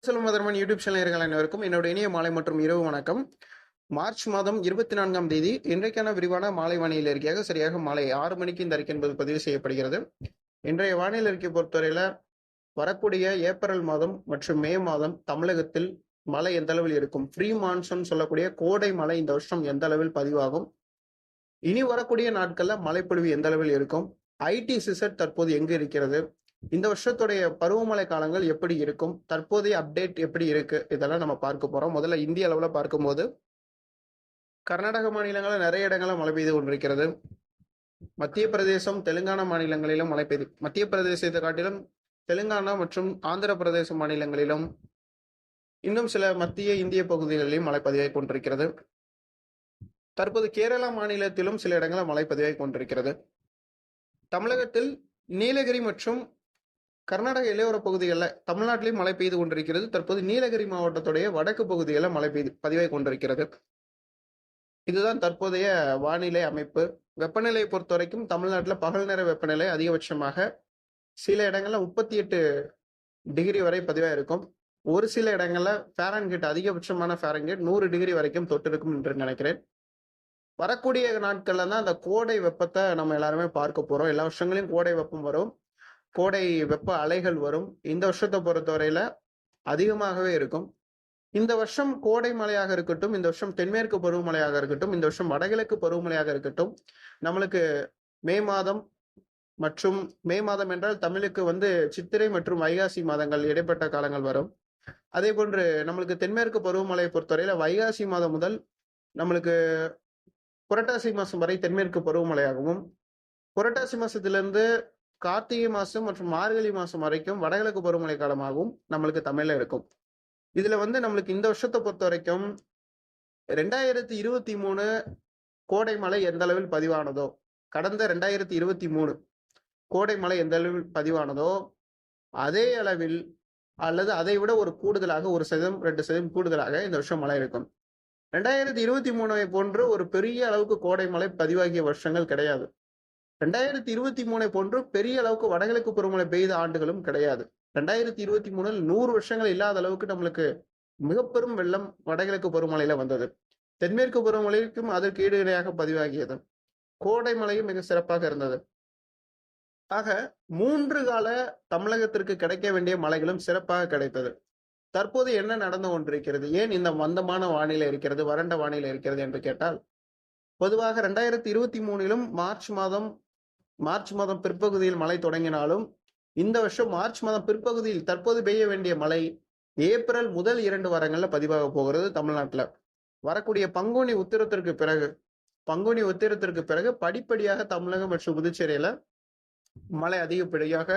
செல்வம் மதர்மன் YouTube channel அனைவருக்கும் என்னோட இனிய மாலை மற்றும் இரவு வணக்கம். மார்ச் மாதம் 24ஆம் தேதி இன்றைக்கான விரிவான மாலை வானிலை அறிக்கையாக சரியாக மாலை 6 மணிக்கு இந்த அறிக்கை என்பது பதிவு செய்யப்படுகிறது. இன்றைய வானிலை அறிக்கை பொறுத்தவரையில வரக்கூடிய ஏப்ரல் மாதம் மற்றும் மே மாதம் தமிழகத்தில் மழை எந்த அளவில் இருக்கும், ப்ரீ மான்சூன் சொல்லக்கூடிய கோடை மழை இந்த வருஷம் எந்த அளவில் பதிவாகும், இனி வரக்கூடிய நாட்கள்ல மழைப்பொழிவு எந்த அளவில் இருக்கும், ஐடி சிசட் தற்போது எங்கு இருக்கிறது, இந்த வருஷத்துடைய பருவமழை காலங்கள் எப்படி இருக்கும், தற்போதைய அப்டேட் எப்படி இருக்கு, இதெல்லாம் நம்ம பார்க்க போறோம். முதல்ல இந்திய அளவுல பார்க்கும்போது கர்நாடக மாநிலங்களில் நிறைய இடங்கள்ல மழை பெய்து கொண்டிருக்கிறது. மத்திய பிரதேசம், தெலுங்கானா மாநிலங்களிலும் மழை பெய்து, மத்திய பிரதேசத்தை காட்டிலும் தெலுங்கானா மற்றும் ஆந்திர பிரதேச மாநிலங்களிலும் இன்னும் சில மத்திய இந்திய பகுதிகளிலும் மழை பதிவாகி கொண்டிருக்கிறது. தற்போது கேரளா மாநிலத்திலும் சில இடங்களில் மழை பதிவாகி கொண்டிருக்கிறது. தமிழகத்தில் நீலகிரி மற்றும் கர்நாடக இளையோர பகுதிகளில் தமிழ்நாட்டிலையும் மழை பெய்து கொண்டிருக்கிறது. தற்போது நீலகிரி மாவட்டத்துடைய வடக்கு பகுதிகளில் மழை பதிவாகி கொண்டிருக்கிறது. இதுதான் தற்போதைய வானிலை அமைப்பு. வெப்பநிலையை பொறுத்த வரைக்கும் தமிழ்நாட்டில் பகல் நேர வெப்பநிலை அதிகபட்சமாக சில இடங்கள்ல 38 டிகிரி வரை பதிவாக இருக்கும். ஒரு சில இடங்கள்ல ஃபாரன்ஹீட் அதிகபட்சமான ஃபாரன்ஹீட் 100 டிகிரி வரைக்கும் தொட்டிருக்கும் என்று நினைக்கிறேன். வரக்கூடிய நாட்கள்ல தான் அந்த கோடை வெப்பத்தை நம்ம எல்லாருமே பார்க்க போறோம். எல்லா வருஷங்களையும் கோடை வெப்பம் வரும், கோடை வெப்ப அலைகள் வரும். இந்த வருஷத்தை பொறுத்தவரையில அதிகமாகவே இருக்கும். இந்த வருஷம் கோடை மழையாக இருக்கட்டும், இந்த வருஷம் தென்மேற்கு பருவமழையாக இருக்கட்டும், இந்த வருஷம் வடகிழக்கு பருவமழையாக இருக்கட்டும், நம்மளுக்கு மே மாதம் மற்றும் மே மாதம் என்றால் தமிழுக்கு சித்திரை மற்றும் வைகாசி மாதங்கள் இடைப்பட்ட காலங்கள் வரும். அதே போன்று நம்மளுக்கு தென்மேற்கு பருவமழையை பொறுத்தவரையில வைகாசி மாதம் முதல் நம்மளுக்கு புரட்டாசி மாசம் வரை தென்மேற்கு பருவமழையாகவும், புரட்டாசி மாசத்திலிருந்து கார்த்திகை மாசம் மற்றும் மார்கழி மாசம் வரைக்கும் வடகிழக்கு பருவமழை காலமாகவும் நம்மளுக்கு தமிழ்ல இருக்கும். இதுல நம்மளுக்கு இந்த வருஷத்தை பொறுத்த வரைக்கும் 2023 கோடை மழை எந்த அளவில் பதிவானதோ, கடந்த 2023 கோடை மழை எந்த அளவில் பதிவானதோ அதே அளவில் அல்லது அதை விட ஒரு கூடுதலாக 1% 2% கூடுதலாக இந்த வருஷம் மழை இருக்கும். 2023 போன்று ஒரு பெரிய அளவுக்கு கோடை மழை பதிவாகிய வருஷங்கள் கிடையாது. 2023 போன்று பெரிய அளவுக்கு வடகிழக்கு பருவமழை பெய்த ஆண்டுகளும் கிடையாது. 2023 100 வருஷங்கள் இல்லாத அளவுக்கு நம்மளுக்கு மிக பெரும் வெள்ளம் வடகிழக்கு பருவமழையில வந்தது. தென்மேற்கு பருவமழைக்கும் அதற்கு ஈடு இணையாக பதிவாகியது. கோடை மழையும் மிக சிறப்பாக இருந்தது. ஆக 3 கால தமிழகத்திற்கு கிடைக்க வேண்டிய மழைகளும் சிறப்பாக கிடைத்தது. தற்போது என்ன நடந்து கொண்டிருக்கிறது, ஏன் இந்த மந்தமான வானிலை இருக்கிறது, வறண்ட வானிலை இருக்கிறது என்று கேட்டால், பொதுவாக 2023 மார்ச் மாதம் பிற்பகுதியில் மழை தொடங்கினாலும் இந்த வருஷம் மார்ச் மாதம் பிற்பகுதியில் தற்போது பெய்ய வேண்டிய மழை ஏப்ரல் முதல் 2 வாரங்கள்ல பதிவாக போகிறது. தமிழ்நாட்டுல வரக்கூடிய பங்குனி உத்திரத்திற்கு பிறகு படிப்படியாக தமிழகம் மற்றும் புதுச்சேரியில மழை அதிகப்படியாக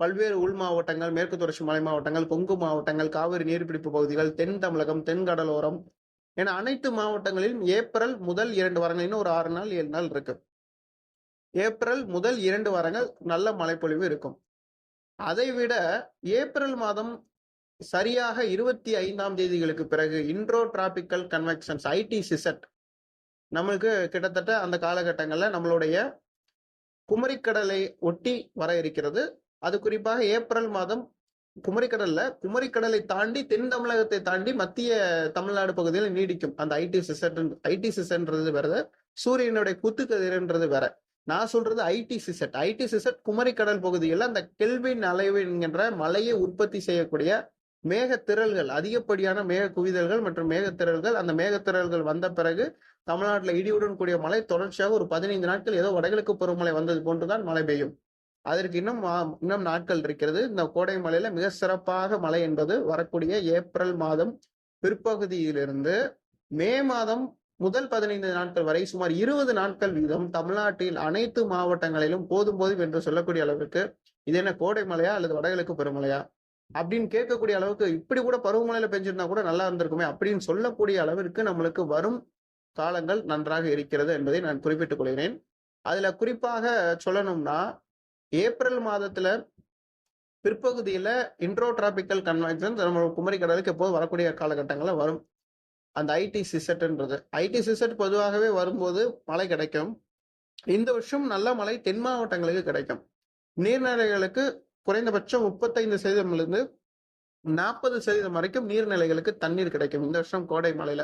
பல்வேறு உள் மாவட்டங்கள், மேற்கு தொடர்ச்சி மலை மாவட்டங்கள், கொங்கு மாவட்டங்கள், காவிரி நீர்பிடிப்பு பகுதிகள், தென் தமிழகம், தென் கடலோரம் என அனைத்து மாவட்டங்களிலும் ஏப்ரல் முதல் 2 வாரங்கள், இன்னும் ஒரு 6 நாள் 7 நாள் இருக்கு, ஏப்ரல் முதல் 2 வாரங்கள் நல்ல மழைப்பொழிவு இருக்கும். அதைவிட ஏப்ரல் மாதம் சரியாக 25ஆம் தேதிகளுக்கு பிறகு இன்ட்ரோ டிராபிக்கல் கன்வெக்ஷன்ஸ் ஐடி சிசட் நம்மளுக்கு கிட்டத்தட்ட அந்த காலகட்டங்கள்ல நம்மளுடைய குமரிக்கடலை ஒட்டி வர இருக்கிறது. அது குறிப்பாக ஏப்ரல் மாதம் குமரிக்கடலை தாண்டி தென் தமிழகத்தை தாண்டி மத்திய தமிழ்நாடு பகுதியில் நீடிக்கும் அந்த ஐடி சிசட்ன்றது வேற, சூரியனுடைய குத்துக்கதிர்ன்றது வேற. நான் சொல்றது ஐடி சிசட் குமரிக்கடல் பகுதியில் அந்த கெல்வின் அலைவு என்கின்ற மலையை உற்பத்தி செய்யக்கூடிய மேகத்திரள்கள், அதிகப்படியான மேக குவிதல்கள் மற்றும் மேகத்திரள்கள், அந்த மேகத்திரள்கள் வந்த பிறகு தமிழ்நாட்டில் இடியுடன் கூடிய மழை தொடர்ச்சியாக ஒரு 15 நாட்கள் ஏதோ வடகிழக்கு பருவமழை வந்தது போன்றுதான் மழை பெய்யும். அதற்கு இன்னும் நாட்கள் இருக்கிறது. இந்த கோடை மழையில மிக சிறப்பாக மழை என்பது வரக்கூடிய ஏப்ரல் மாதம் பிற்பகுதியிலிருந்து மே மாதம் முதல் 15 நாட்கள் வரை சுமார் 20 நாட்கள் வீதம் தமிழ்நாட்டில் அனைத்து மாவட்டங்களிலும் போதும் என்று சொல்லக்கூடிய அளவுக்கு இது என்ன கோடை மழையா அல்லது வடகிழக்கு பருவமழையா அப்படின்னு கேட்கக்கூடிய அளவுக்கு, இப்படி கூட பருவமழையில பெஞ்சிருந்தா கூட நல்லா இருந்திருக்குமே அப்படின்னு சொல்லக்கூடிய அளவிற்கு நம்மளுக்கு வரும் காலங்கள் நன்றாக இருக்கிறது என்பதை நான் குறிப்பிட்டுக் கொள்கிறேன். அதுல குறிப்பாக சொல்லணும்னா ஏப்ரல் மாதத்துல பிற்பகுதியில இன்ட்ரோ டிராபிக்கல் கன்வெக்ஷன் நம்ம குமரி கடலுக்கு எப்போது வரக்கூடிய காலகட்டங்கள்ல வரும். அந்த ஐடி சிசட் பொதுவாகவே வரும்போது மழை கிடைக்கும். இந்த வருஷம் நல்ல மழை தென் மாவட்டங்களுக்கு கிடைக்கும். நீர்நிலைகளுக்கு குறைந்தபட்சம் 35% 40% வரைக்கும் நீர்நிலைகளுக்கு தண்ணீர் கிடைக்கும் இந்த வருஷம் கோடை மழையில.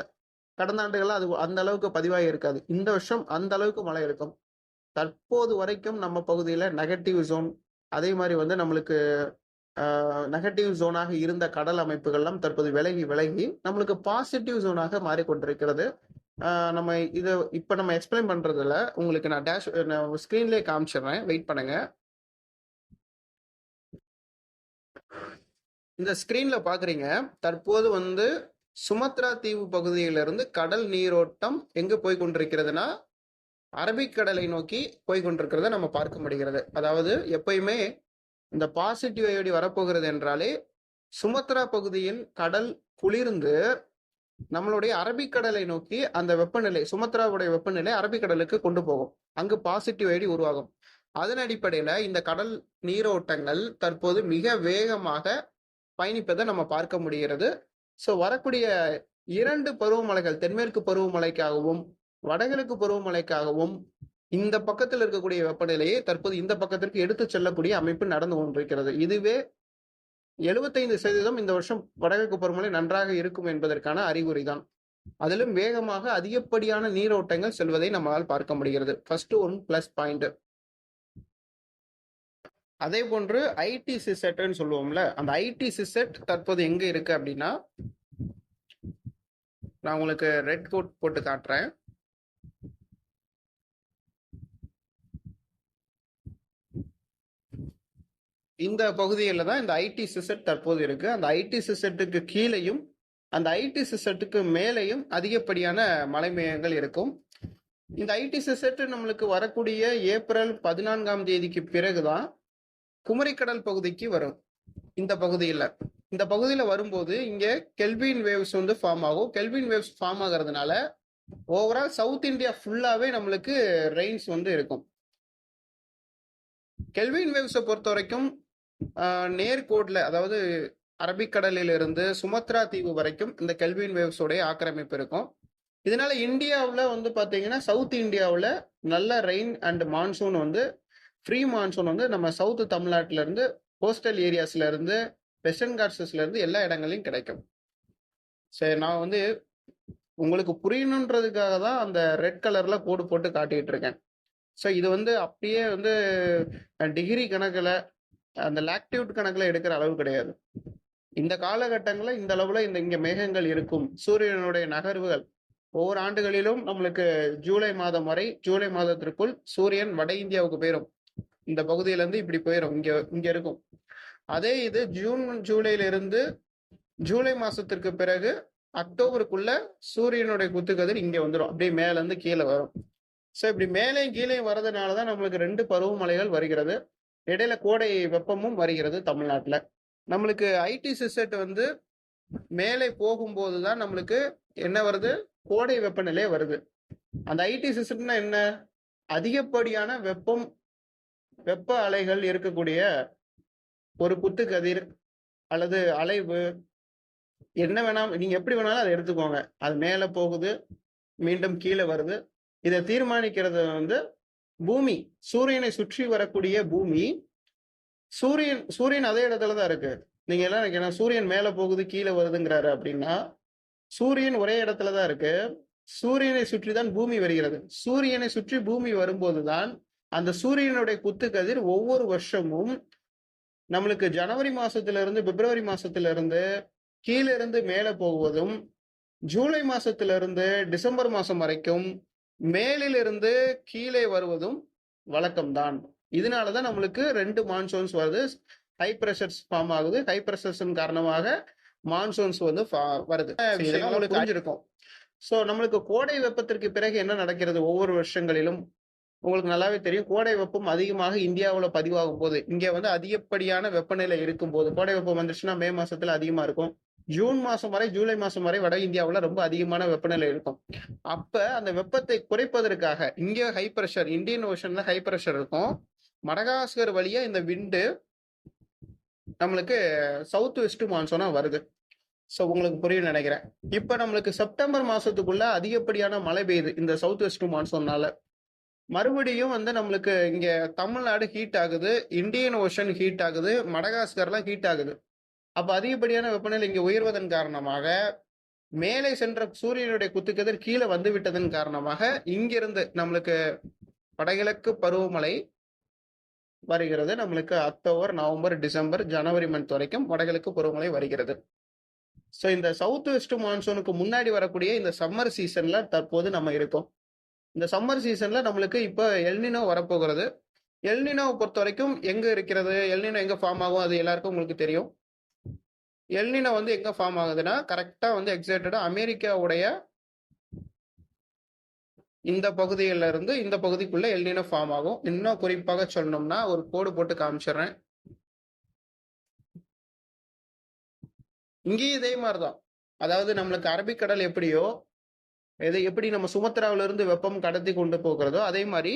கடந்த ஆண்டுகள்லாம் அது அந்த அளவுக்கு பதிவாகி இருக்காது. இந்த வருஷம் அந்த அளவுக்கு மழை இருக்கும். தற்போது வரைக்கும் நம்ம பகுதியில நெகட்டிவ் ஜோன், அதே மாதிரி வந்து நம்மளுக்கு நெகட்டிவ் ஜோனாக இருந்த கடல் அமைப்புகள்லாம் தற்போது விலகி விலகி நம்மளுக்கு பாசிட்டிவ் ஜோனாக மாறிக்கொண்டிருக்கிறது. நம்ம இதை இப்ப நம்ம எக்ஸ்பிளைன் பண்றதுல உங்களுக்கு நான் ஸ்கிரீன்லேயே காமிச்சிடுறேன், வெயிட் பண்ணுங்க. இந்த ஸ்கிரீன்ல பாக்குறீங்க, தற்போது வந்து சுமத்ரா தீவு பகுதியிலிருந்து கடல் நீரோட்டம் எங்கு போய் கொண்டிருக்கிறதுனா அரபிக்கடலை நோக்கி போய் கொண்டிருக்கிறத நம்ம பார்க்க முடிகிறது. அதாவது எப்பயுமே இந்த பாசிட்டிவ் ஐடி வரப்போகிறது என்றாலே சுமத்ரா பகுதியில் கடல் குளிர்ந்து நம்மளுடைய அரபிக்கடலை நோக்கி அந்த வெப்பநிலை, சுமத்ராவுடைய வெப்பநிலை அரபிக்கடலுக்கு கொண்டு போகும். அங்கு பாசிட்டிவ் ஐடி உருவாகும். அதன் அடிப்படையில இந்த கடல் நீரோட்டங்கள் தற்போது மிக வேகமாக பயணிப்பதை நம்ம பார்க்க முடிகிறது. ஸோ வரக்கூடிய 2 பருவமழைகள், தென்மேற்கு பருவமழைக்காகவும் வடகிழக்கு பருவமழைக்காகவும் இந்த பக்கத்தில் இருக்கக்கூடிய வெப்பநிலையை தற்போது இந்த பக்கத்திற்கு எடுத்து செல்லக்கூடிய அமைப்பு நடந்து கொண்டிருக்கிறது. இதுவே 75% இந்த வருஷம் வடகிழக்கு பருவமழை நன்றாக இருக்கும் என்பதற்கான அறிகுறி தான். அதிலும் வேகமாக அதிகப்படியான நீரோட்டங்கள் செல்வதை நம்மளால் பார்க்க முடிகிறது. First one plus point. அதே போன்று ஐடி சிசெட்னு சொல்லுவோம்ல, அந்த ஐடி சிசெட் தற்போது எங்க இருக்கு அப்படின்னா, நான் உங்களுக்கு ரெட் கோட் போட்டு காட்டுறேன். இந்த பகுதியில் தான் இந்த ஐடி சிசெட் தற்போது இருக்கு. அந்த ஐடி சிசெட்டுக்கு கீழேயும் அந்த ஐடி சிசெட்டுக்கு மேலேயும் அதிகப்படியான மழை மேகங்கள் இருக்கும். இந்த ஐடி சிசெட் நம்மளுக்கு வரக்கூடிய ஏப்ரல் 14ஆம் தேதிக்கு பிறகுதான் குமரிக்கடல் பகுதிக்கு வரும். இந்த பகுதியில வரும்போது இங்க கெல்வின் வேவ்ஸ் வந்து ஃபார்ம் ஆகும். கெல்வின் வேவ்ஸ் ஃபார்ம் ஆகிறதுனால ஓவரால் சவுத் இந்தியா ஃபுல்லாவே நம்மளுக்கு ரெயின்ஸ் வந்து இருக்கும். கெல்வின் வேவ்ஸை பொறுத்த வரைக்கும் நேர்கோட்ல, அதாவது அரபிக்கடலில் இருந்து சுமத்ரா தீவு வரைக்கும் இந்த கெல்வின் வேவ்ஸோடைய ஆக்கிரமிப்பு இருக்கும். இதனால இந்தியாவில் வந்து பாத்தீங்கன்னா சவுத் இந்தியாவில் நல்ல ரெயின் அண்ட் மான்சூன் வந்து ஃப்ரீ மான்சூன் வந்து நம்ம சவுத் தமிழ்நாட்டில இருந்து கோஸ்டல் ஏரியாஸ்ல இருந்து வெஸ்டர்ன் காட்ஸஸ்ல இருந்து எல்லா இடங்களையும் கிடைக்கும். சரி, நான் வந்து உங்களுக்கு புரியணுன்றதுக்காக தான் அந்த ரெட் கலர்ல கோடு போட்டு காட்டிட்டு இருக்கேன். ஸோ இது வந்து அப்படியே வந்து டிகிரி கணக்கில், அந்த லாக்டியூட் கணக்கில் எடுக்கிற அளவு கிடையாது. இந்த காலகட்டங்களில் இந்த அளவுல இங்க மேகங்கள் இருக்கும். சூரியனுடைய நகர்வுகள் ஒவ்வொரு ஆண்டுகளிலும் நம்மளுக்கு ஜூலை மாதம் வரை, ஜூலை மாதத்திற்குள் சூரியன் வட இந்தியாவுக்கு போயிடும். இந்த பகுதியில இருந்து இப்படி போயிடும், இங்க இருக்கும். அதே இது ஜூன் ஜூலைல இருந்து ஜூலை மாசத்திற்கு பிறகு அக்டோபருக்குள்ள சூரியனுடைய குத்துக்கதிர் இங்க வந்துடும், அப்படியே மேல இருந்து கீழே வரும். ஸோ இப்படி மேலே கீழே வர்றதுனாலதான் நம்மளுக்கு 2 பருவமழைகள் வருகிறது. இடையில கோடை வெப்பமும் வருகிறது தமிழ்நாட்டுல. நம்மளுக்கு ஐடி சிசெட் வந்து மேலே போகும்போதுதான் நம்மளுக்கு என்ன வருது, கோடை வெப்பநிலை வருது. அந்த ஐடி சிஸ்டம்னா என்ன, அதிகப்படியான வெப்ப அலைகள் இருக்கக்கூடிய ஒரு குத்துக்கதிர் அல்லது அலைவு, என்ன வேணாலும் நீங்க எப்படி வேணாலும் அதை எடுத்துக்கோங்க. அது மேல போகுது, மீண்டும் கீழே வருது. இதை தீர்மானிக்கிறது வந்து பூமி, சூரியனை சுற்றி வரக்கூடிய பூமி. சூரியன் அதே இடத்துலதான் இருக்கு. நீங்க எல்லாம் நினைக்கணும் சூரியன் மேல போகுது கீழே வருதுங்கிறாரு அப்படின்னா, சூரியன் ஒரே இடத்துலதான் இருக்கு. சூரியனை சுற்றி தான் பூமி வருகிறது. சூரியனை சுற்றி பூமி வரும்போதுதான் அந்த சூரியனுடைய குத்துக்கதிர் ஒவ்வொரு வருஷமும் நம்மளுக்கு ஜனவரி மாசத்துல இருந்து பிப்ரவரி மாசத்துல இருந்து கீழே இருந்து மேல போகுவதும், ஜூலை மாசத்துல இருந்து டிசம்பர் மாசம் வரைக்கும் மேலிலிருந்து கீழே வருவதும் வழக்கம்தான். இதனாலதான் நம்மளுக்கு 2 மான்சூன்ஸ் வருது. ஹை பிரஷர்ஸ் ஃபார்ம் ஆகுது. ஹை பிரஷர்ஸ் காரணமாக மான்சூன்ஸ் வந்து வருது. உங்களுக்கு புரிஞ்சிருக்கும். ஸோ நம்மளுக்கு கோடை வெப்பத்திற்கு பிறகு என்ன நடக்கிறது ஒவ்வொரு வருஷங்களிலும் உங்களுக்கு நல்லாவே தெரியும். கோடை வெப்பம் அதிகமாக இந்தியாவில் பதிவாகும் போது, இங்க வந்து அதிகப்படியான வெப்பநிலை இருக்கும் போது, கோடை வெப்பம் வந்துச்சுன்னா மே மாசத்துல அதிகமா இருக்கும். ஜூன் மாசம் வரை, ஜூலை மாசம் வரை வட இந்தியாவில் ரொம்ப அதிகமான வெப்பநிலை இருக்கும். அப்ப அந்த வெப்பத்தை குறைப்பதற்காக இங்க ஹை பிரஷர், இந்தியன் ஓஷன்ல ஹை பிரஷர் இருக்கும். மடகாஸ்கர் வழியா இந்த விண்டு நம்மளுக்கு சவுத் வெஸ்ட் மான்சூனா வருது. ஸோ உங்களுக்கு புரியும் நினைக்கிறேன். இப்ப நம்மளுக்கு செப்டம்பர் மாசத்துக்குள்ள அதிகப்படியான மழை பெய்யுது இந்த சவுத் வெஸ்ட் மான்சூன்னால. மறுபடியும் வந்து நம்மளுக்கு இங்க தமிழ்நாடு ஹீட் ஆகுது, இந்தியன் ஓஷன் ஹீட் ஆகுது, மடகாஸ்கர்லாம் ஹீட் ஆகுது. அப்ப அதிகப்படியான வெப்பநிலை இங்க உயர்வதன் காரணமாக மேலே சென்ற சூரியனுடைய குத்துக்கதிர் கீழே வந்து விட்டதன் காரணமாக இங்கிருந்து நம்மளுக்கு வடகிழக்கு பருவமழை வருகிறது. நம்மளுக்கு அக்டோபர், நவம்பர், டிசம்பர், ஜனவரி மந்த் வரைக்கும் வடகிழக்கு பருவமழை வருகிறது. ஸோ இந்த சவுத் வெஸ்ட் மான்சூனுக்கு முன்னாடி வரக்கூடிய இந்த சம்மர் சீசன்ல தற்போது நம்ம இருக்கோம். இந்த சம்மர் சீசன்ல நம்மளுக்கு இப்போ எல்னினோ வரப்போகிறது. எல்னினோவை பொறுத்த வரைக்கும் எங்க இருக்கிறது, எல்னினோ எங்க ஃபார்ம் ஆகும், அது எல்லாருக்கும் உங்களுக்கு தெரியும். எல்னினோ வந்து எங்க ஃபார்ம் ஆகுதுன்னா கரெக்டா வந்து எக்ஸாக்டா அமெரிக்காவுடைய இந்த பகுதியில இருந்து இந்த பகுதிக்குள்ள எல்னினோ ஃபார்ம் ஆகும். இன்னும் குறிப்பாக சொல்லணும்னா ஒரு கோடு போட்டு காமிச்சிடுறேன். இங்கேயும் இதே மாதிரிதான். அதாவது நம்மளுக்கு அரபிக்கடல் எப்படியோ எப்படி நம்ம சுமத்ராவில இருந்து வெப்பம் கடத்தி கொண்டு போகிறதோ அதே மாதிரி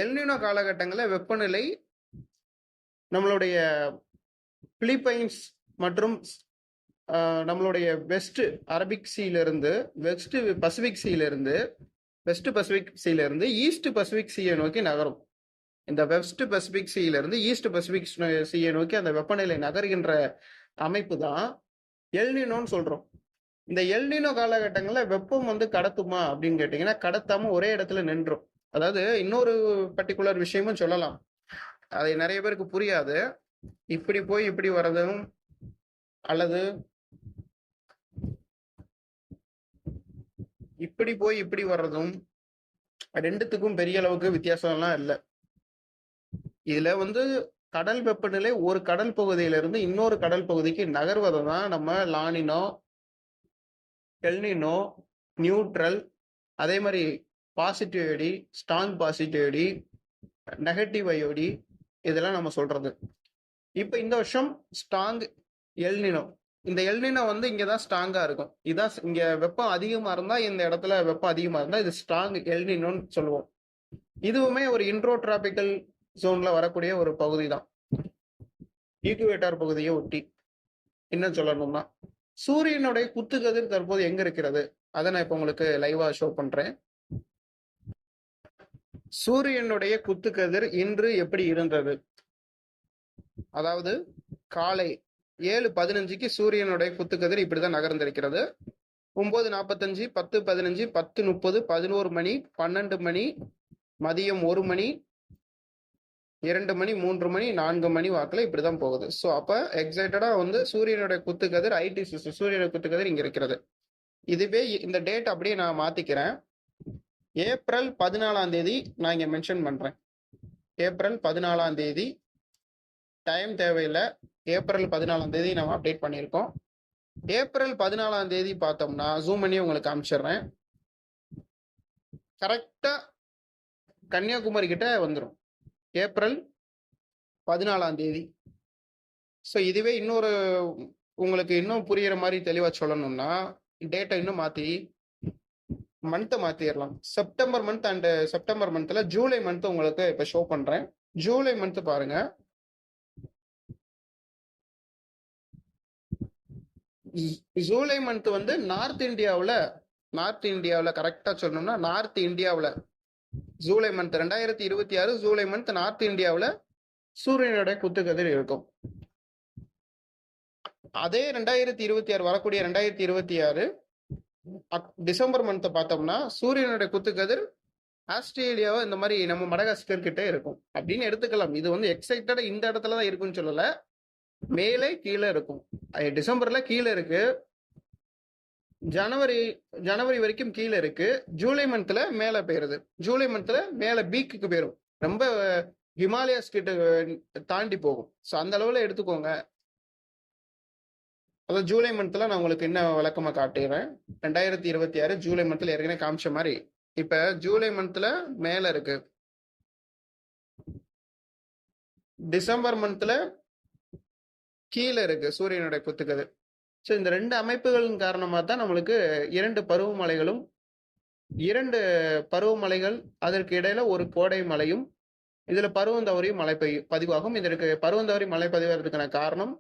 எல்னினோ காலகட்டங்களில் வெப்பநிலை நம்மளுடைய பிலிப்பைன்ஸ் மற்றும் நம்மளுடைய வெஸ்ட் அரபிக் சீல இருந்து வெஸ்ட் பசிபிக் சீல இருந்து வெஸ்ட் பசிபிக் சீல இருந்து ஈஸ்ட் பசிபிக் சீயை நோக்கி நகரும். இந்த வெஸ்ட் பசிபிக் சீல இருந்து ஈஸ்ட் பசிபிக் சீயை நோக்கி அந்த வெப்பநிலை நகர்கின்ற அமைப்பு தான் எல்னினோன்னு சொல்றோம். இந்த எல்னினோ காலகட்டங்களில் வெப்பம் வந்து கடத்துமா அப்படின்னு கேட்டீங்கன்னா கடத்தாம ஒரே இடத்துல நின்றும். அதாவது இன்னொரு பர்டிகுலர் விஷயமும் சொல்லலாம், அது நிறைய பேருக்கு புரியாது. இப்படி போய் இப்படி வர்றதும் அல்லது இப்படி போய் இப்படி வர்றதும் ரெண்டுத்துக்கும் பெரிய அளவுக்கு வித்தியாசம்லாம் இல்லை. இதுல வந்து கடல் வெப்பநிலை ஒரு கடல் பகுதியிலிருந்து இன்னொரு கடல் பகுதிக்கு நகர்வதை தான் நம்ம லானினோ, எல்னினோ, நியூட்ரல், அதே மாதிரி positive ID, strong positive ID, negative ID, இதெல்லாம் நம்ம சொல்றது. இப்போ இந்த வருஷம் ஸ்ட்ராங் எல்னினோ, இந்த எல்னினோ வந்து இங்கதான் ஸ்ட்ராங்கா இருக்கும். இதான் இங்க வெப்பம் அதிகமா இருந்தா இந்த இடத்துல வெப்பம் அதிகமா இருந்தா இது ஸ்ட்ராங் எல்னினோன்னு சொல்லுவோம். இதுவுமே ஒரு இன்ட்ரோட்ராபிக்கல் ஜோன்ல வரக்கூடிய ஒரு பகுதி தான், ஈக்குவேட்டார் பகுதியை ஒட்டி. என்ன சொல்லணும்னா சூரியனுடைய குத்துக்கதிர் தற்போது எங்க இருக்கிறது அதை நான் இப்ப உங்களுக்கு லைவா ஷோ பண்றேன். சூரியனுடைய குத்துக்கதிர் இன்று எப்படி இருந்தது, அதாவது காலை 7:15க்கு சூரியனுடைய குத்துக்கதிர் இப்படிதான் நகர்ந்திருக்கிறது. 9:45, 10:15, 10:30, 11 மணி, 12 மணி, மதியம் 1 மணி, 2 மணி, 3 மணி, 4 மணி வாக்குல இப்படிதான் போகுது. ஸோ அப்ப எக்ஸைட்டடா வந்து சூரியனுடைய குத்துக்கதிர் சூரியனுடைய குத்துக்கதிர் இங்க இருக்கிறது. இதுவே இந்த டேட் அப்படியே நான் மாத்திக்கிறேன். ஏப்ரல் 14ஆம் தேதி நான் இங்க மென்ஷன் பண்றேன். ஏப்ரல் 14ஆம் தேதி டைம் தேவையில்லை, ஏப்ரல் 14ஆம் தேதி நம்ம அப்டேட் பண்ணியிருக்கோம். ஏப்ரல் 14ஆம் தேதி பார்த்தோம்னா ஜூம் பண்ணி உங்களுக்கு காமிச்சிடுறேன். கரெக்டா கன்னியாகுமரி கிட்ட வந்துடும் ஏப்ரல் 14ஆம் தேதி. ஸோ இதுவே இன்னொரு உங்களுக்கு இன்னும் புரியுற மாதிரி தெளிவாக சொல்லணும்னா டேட்டை இன்னும் மாற்றி மந்த்தை மாற்றிடலாம். செப்டம்பர் மந்த் அண்ட் செப்டம்பர் மந்த்தில் ஜூலை மந்த் உங்களுக்கு இப்போ ஷோ பண்ணுறேன். ஜூலை மந்த் பாருங்க, ஜூலை மந்த் வந்து நார்த் இந்தியாவில் கரெக்டாக சொல்லணும்னா நார்த் இந்தியாவில் July month 2026 July month north இந்தியாவில் சூரியனுடைய குத்துக்கதிர் இருக்கும். அதே 2026 வரக்கூடிய 2026 டிசம்பர் மந்த் பார்த்தோம்னா சூரியனுடைய குத்துக்கதிர் ஆஸ்திரேலியாவை இந்த மாதிரி நம்ம மடகாஸ்கர் கிட்டே இருக்கும் அப்படின்னு எடுத்துக்கலாம். இது வந்து எக்ஸைட்டடா இந்த இடத்துல தான் இருக்குன்னு சொல்லல, மேலே கீழே இருக்கும். டிசம்பர்ல கீழே இருக்கு, ஜனவரி வரைக்கும் கீழே இருக்கு, ஜூலை மந்த்ல மேல போயிருது, ஜூலை மந்த்ல மேல பீக்குக்கு போயிடும், ரொம்ப ஹிமாலயாஸ் கிட்ட தாண்டி போகும். ஸோ அந்த அளவுல எடுத்துக்கோங்க. அதாவது ஜூலை மந்த்ல நான் உங்களுக்கு என்ன விளக்கமா காட்டுறேன். 2026 ஜூலை மந்த்ல ஏற்கனவே காமிச்ச மாதிரி இப்ப ஜூலை மந்த்ல மேல இருக்கு, டிசம்பர் மந்த்ல கீழே இருக்கு சூரியனுடைய குத்துக்கதிர். ஸோ இந்த ரெண்டு அமைப்புகளின் காரணமாக தான் நம்மளுக்கு இரண்டு பருவமழைகள் அதற்கு இடையில ஒரு கோடை மழையும் இதுல பருவந்தவரியும் மழை பதிவாகும். இதற்கு பருவந்தவரி மழை பதிவாகிறதுக்கான காரணம்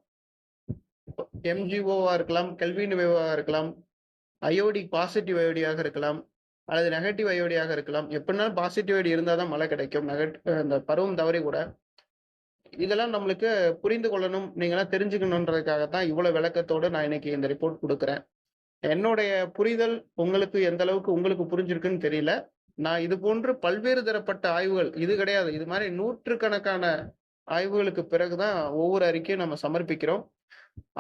எம்ஜிஓவா இருக்கலாம், கெல்வின் வேவா இருக்கலாம், அயோடிக் பாசிட்டிவ் அயோடியாக இருக்கலாம், அல்லது நெகட்டிவ் அயோடியாக இருக்கலாம். எப்படினாலும் பாசிட்டிவ் அயோடி இருந்தால் தான் மழை கிடைக்கும். அந்த பருவம் தவறி கூட இதெல்லாம் நம்மளுக்கு புரிந்து கொள்ளணும், நீங்கலாம் தெரிஞ்சுக்கணுன்றதுக்காக தான் இவ்வளவு விளக்கத்தோட நான் இன்னைக்கு இந்த ரிப்போர்ட் குடுக்குறேன். என்னுடைய புரிதல் உங்களுக்கு எந்த அளவுக்கு உங்களுக்கு புரிஞ்சிருக்குன்னு தெரியல. நான் இது போன்று பல்வேறு தரப்பட்ட ஆய்வுகள் இது கிடையாது. இது மாரி நூற்றுக்கணக்கான ஆய்வுகளுக்கு பிறகு தான் ஒவ்வொரு அறிக்கையும் நம்ம சமர்ப்பிக்கிறோம்.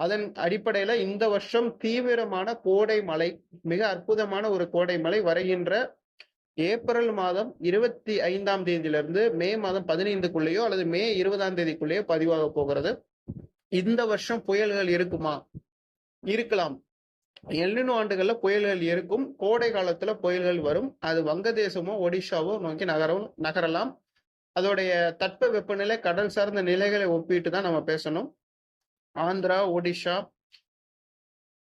அதன் அடிப்படையில இந்த வருஷம் தீவிரமான கோடை மழை, மிக அற்புதமான ஒரு கோடை மழை வருகின்ற ஏப்ரல் மாதம் 25ஆம் தேதியிலிருந்து மே மாதம் 15க்குள்ளேயோ அல்லது மே 20ஆம் தேதிக்குள்ளேயோ பதிவாக போகிறது. இந்த வருஷம் புயல்கள் இருக்குமா? இருக்கலாம். எல்னினோ ஆண்டுகள்ல புயல்கள் இருக்கும். கோடை காலத்துல புயல்கள் வரும். அது வங்கதேசமோ, ஒடிஷாவோ நோக்கி நகரலாம். அதோடைய தட்ப வெப்பநிலை, கடல் சார்ந்த நிலைகளை ஒப்பிட்டு தான் நம்ம பேசணும். ஆந்திரா, ஒடிஷா,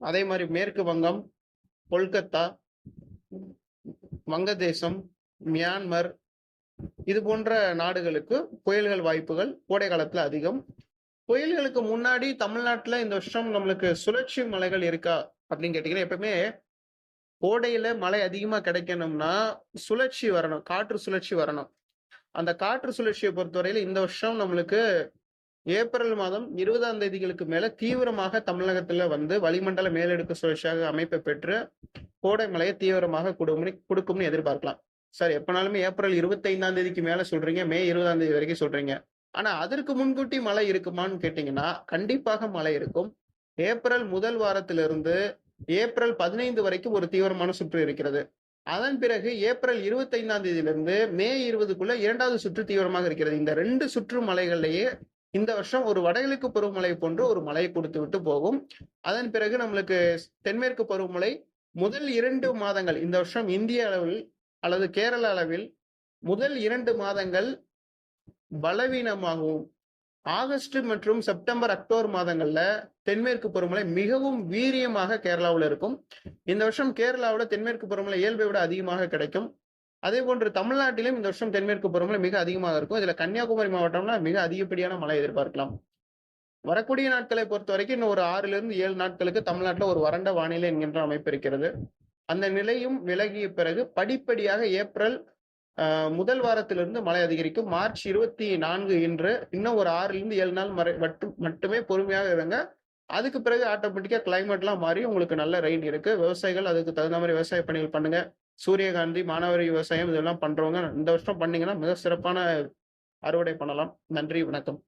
அதே மாதிரி மேற்கு வங்கம், கொல்கத்தா, வங்கதேசம், மியான்மர் இது போன்ற நாடுகளுக்கு புயல்கள் வாய்ப்புகள் கோடை காலத்துல அதிகம். புயல்களுக்கு முன்னாடி தமிழ்நாட்டுல இந்த வருஷம் நம்மளுக்கு சுழற்சி மலைகள் இருக்கா அப்படின்னு கேட்டீங்கன்னா, எப்பவுமே கோடையில மழை அதிகமா கிடைக்கணும்னா சுழற்சி வரணும், காற்று சுழற்சி வரணும். அந்த காற்று சுழற்சியை பொறுத்தவரையில இந்த வருஷம் நம்மளுக்கு ஏப்ரல் மாதம் 20ஆம் தேதிகளுக்கு மேல தீவிரமாக தமிழகத்துல வந்து வளிமண்டல மேலடுக்கு சுழற்சியாக அமைப்பை பெற்று கோடை மழையை தீவிரமாக கொடுக்கும்னு எதிர்பார்க்கலாம். சார், எப்பனாலுமே ஏப்ரல் 25ஆம் தேதிக்கு மேல சொல்றீங்க, மே 20ஆம் தேதி வரைக்கும் சொல்றீங்க. ஆனா அதற்கு முன்கூட்டி மழை இருக்குமான்னு கேட்டீங்கன்னா கண்டிப்பாக மழை இருக்கும். ஏப்ரல் முதல் வாரத்திலிருந்து ஏப்ரல் 15 வரைக்கும் ஒரு தீவிரமான சுற்று இருக்கிறது. அதன் பிறகு ஏப்ரல் 25ஆம் தேதியிலிருந்து மே 20க்குள்ள 2வது சுற்று தீவிரமாக இருக்கிறது. இந்த 2 சுற்று மழைகள்லயே இந்த வருஷம் ஒரு வடகிழக்கு பருவமழை போன்று ஒரு மழையை கொடுத்து விட்டு போகும். அதன் பிறகு நம்மளுக்கு தென்மேற்கு பருவமழை முதல் 2 மாதங்கள் இந்த வருஷம் இந்திய அளவில் அல்லது கேரள அளவில் முதல் 2 மாதங்கள் பலவீனமாகவும், ஆகஸ்ட் மற்றும் செப்டம்பர், அக்டோபர் மாதங்கள்ல தென்மேற்கு பருவமழை மிகவும் வீரியமாக கேரளாவில் இருக்கும். இந்த வருஷம் கேரளாவில் தென்மேற்கு பருவமழை இயல்பை விட அதிகமாக கிடைக்கும். அதே போன்று தமிழ்நாட்டிலும் இந்த வருஷம் தென்மேற்கு பருவமழை மிக அதிகமாக இருக்கும். இதுல கன்னியாகுமரி மாவட்டம்னா மிக அதிகப்படியான மழை எதிர்பார்க்கலாம். வரக்கூடிய நாட்களை பொறுத்த வரைக்கும் இன்னும் ஒரு 6லிருந்து 7 நாட்களுக்கு தமிழ்நாட்டில் ஒரு வறண்ட வானிலை என்கின்ற அமைப்பு இருக்கிறது. அந்த நிலையும் விலகிய பிறகு படிப்படியாக ஏப்ரல் முதல் வாரத்திலிருந்து மழை அதிகரிக்கும். மார்ச் 24 இன்று இன்னும் ஒரு 6லிருந்து 7 நாள் மட்டுமே பொறுமையாக இருங்க. அதுக்கு பிறகு ஆட்டோமேட்டிக்கா கிளைமேட்லாம் மாறி உங்களுக்கு நல்ல ரெயின் இருக்கு. விவசாயிகள் அதுக்கு தகுந்த மாதிரி விவசாய பணிகள் பண்ணுங்க. சூரியகாந்தி, மானாவாரி விவசாயம் இதெல்லாம் பண்றவங்க இந்த வருஷம் பண்ணீங்கன்னா மிக சிறப்பான அறுவடை பண்ணலாம். நன்றி, வணக்கம்.